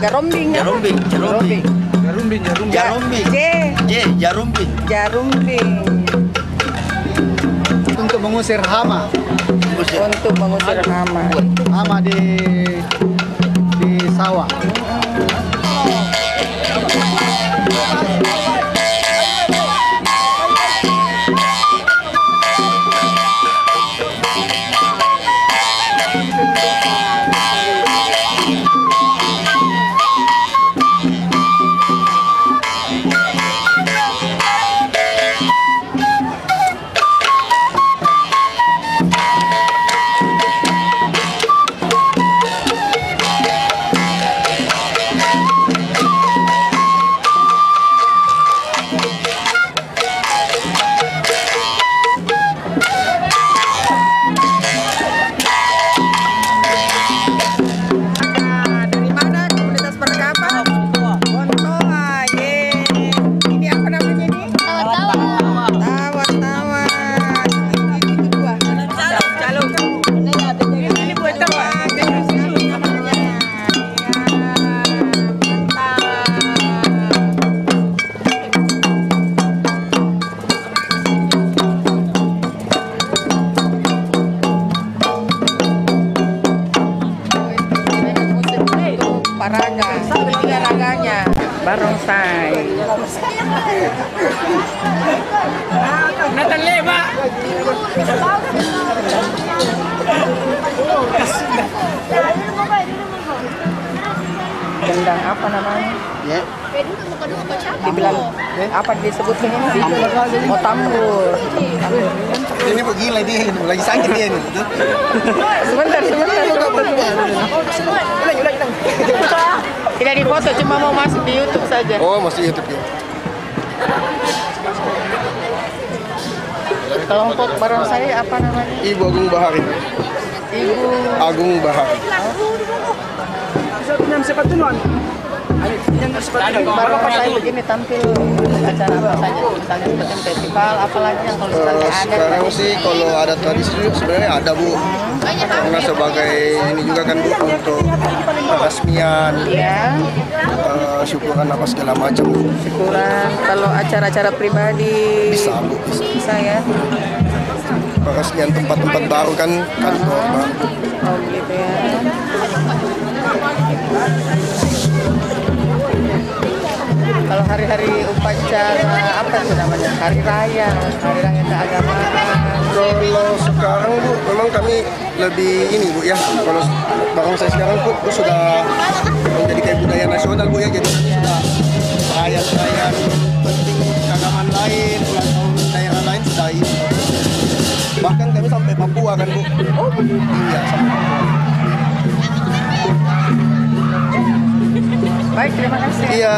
Jarumbing. Jarumbing. Jarumbing. Jarumbing. Jarumbing. Jarumbing. Untuk mengusir hama. Untuk mengusir hama. Hama di sawah. Raganya barongsai. Nathan Lema. Gendang apa namanya? Ya. Dibilang apa disebutnya ini? Oh, tambur. Ini gila dia, lagi sakit dia ini. Sebentar. Tidak dipoto, cuma mau masuk di YouTube saja. Oh, masih YouTube ya. Kelompok barongsai apa namanya? Ibu Agung Bahari. Ibu Agung Bahari. barongsai begini tampil acara apa saja? Misalnya seperti festival, apalagi yang kalau misalnya ada. Sekarang sih kalau ada tradisi sebenarnya ada Bu. Karena sebagai ini juga kan Bu untuk peresmian, Ya, syukuran apa segala macam. syukuran. Kalau acara-acara pribadi Bisa Bu, bisa ya. peresmian tempat-tempat baru kan kantor baru. Oh gitu ya. Kalau hari-hari upacara apa itu namanya? Hari raya keagamaan. Kalau sekarang Bu, memang kami lebih ini Bu ya. Kalau barongsai sekarang Bu sudah menjadi kayak budaya nasional Bu ya. Jadi sudah perayaan penting keagamaan lain, ulang tahun daerah lain sudah ini. Bahkan kami sampai Papua kan Bu. Oh iya, sampai Papua. Baik, terima kasih. Iya.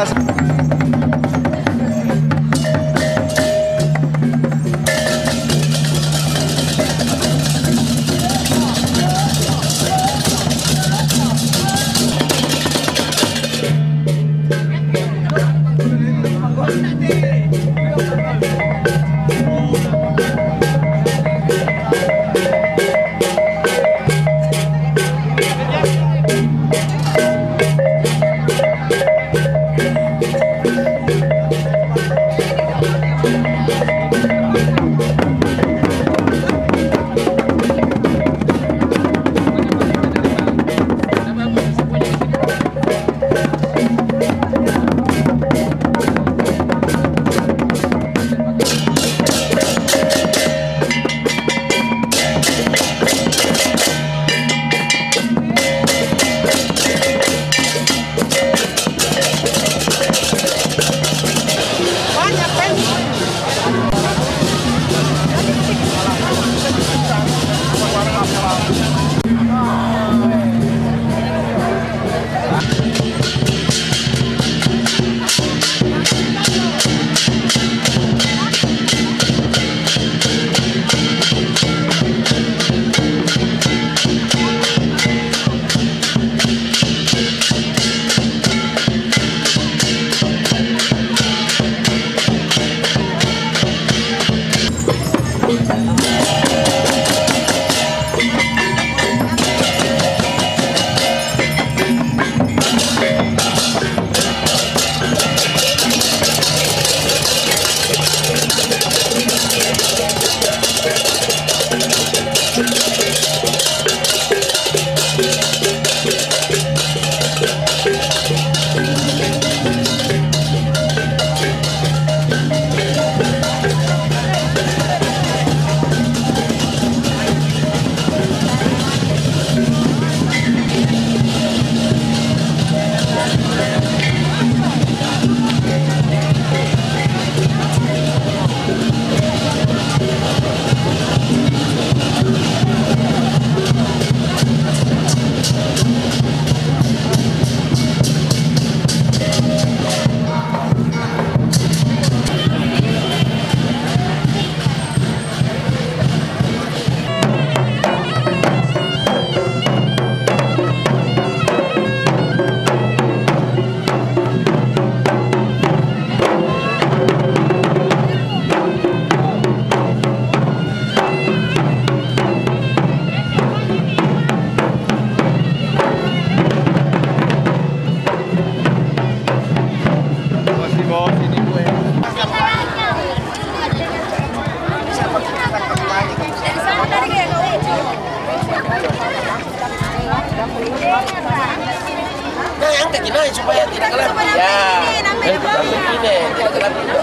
naik supaya tidak gelap. Ya, begini, tidak gelap juga.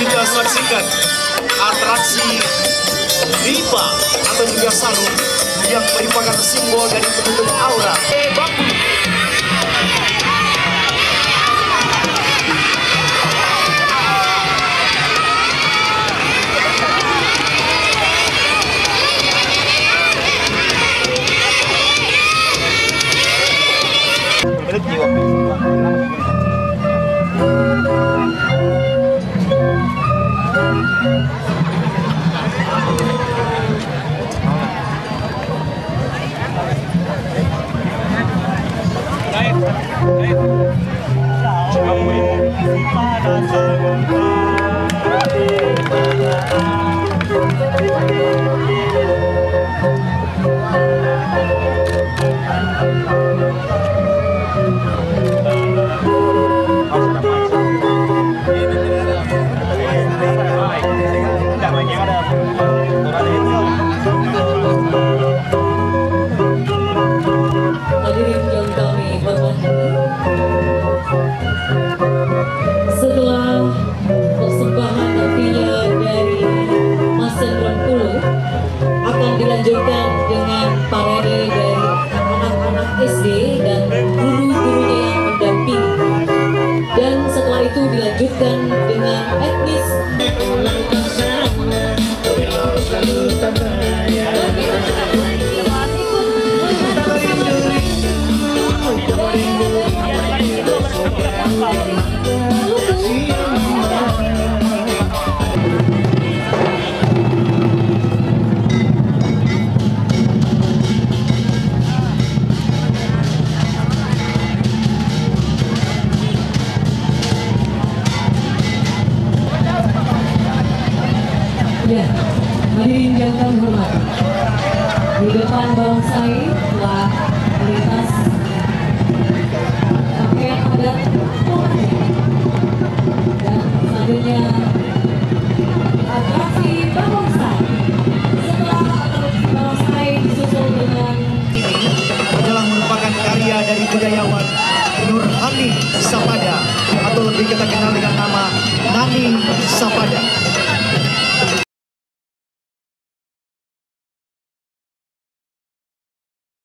Kita saksikan atraksi riba atau juga sarung yang merupakan simbol dari penutup aura. Bambu. Hadirin yang kami hormati, setelah persembahan nantinya dari Mas Sendron Pulo akan dilanjutkan dengan parade dari anak-anak SD dan guru-gurunya yang mendampingi, dan setelah itu dilanjutkan dengan etnis. Ya, hadirin yang kami hormati, di depan barongsai telah melintas pakaian adat Toraja, dan selanjutnya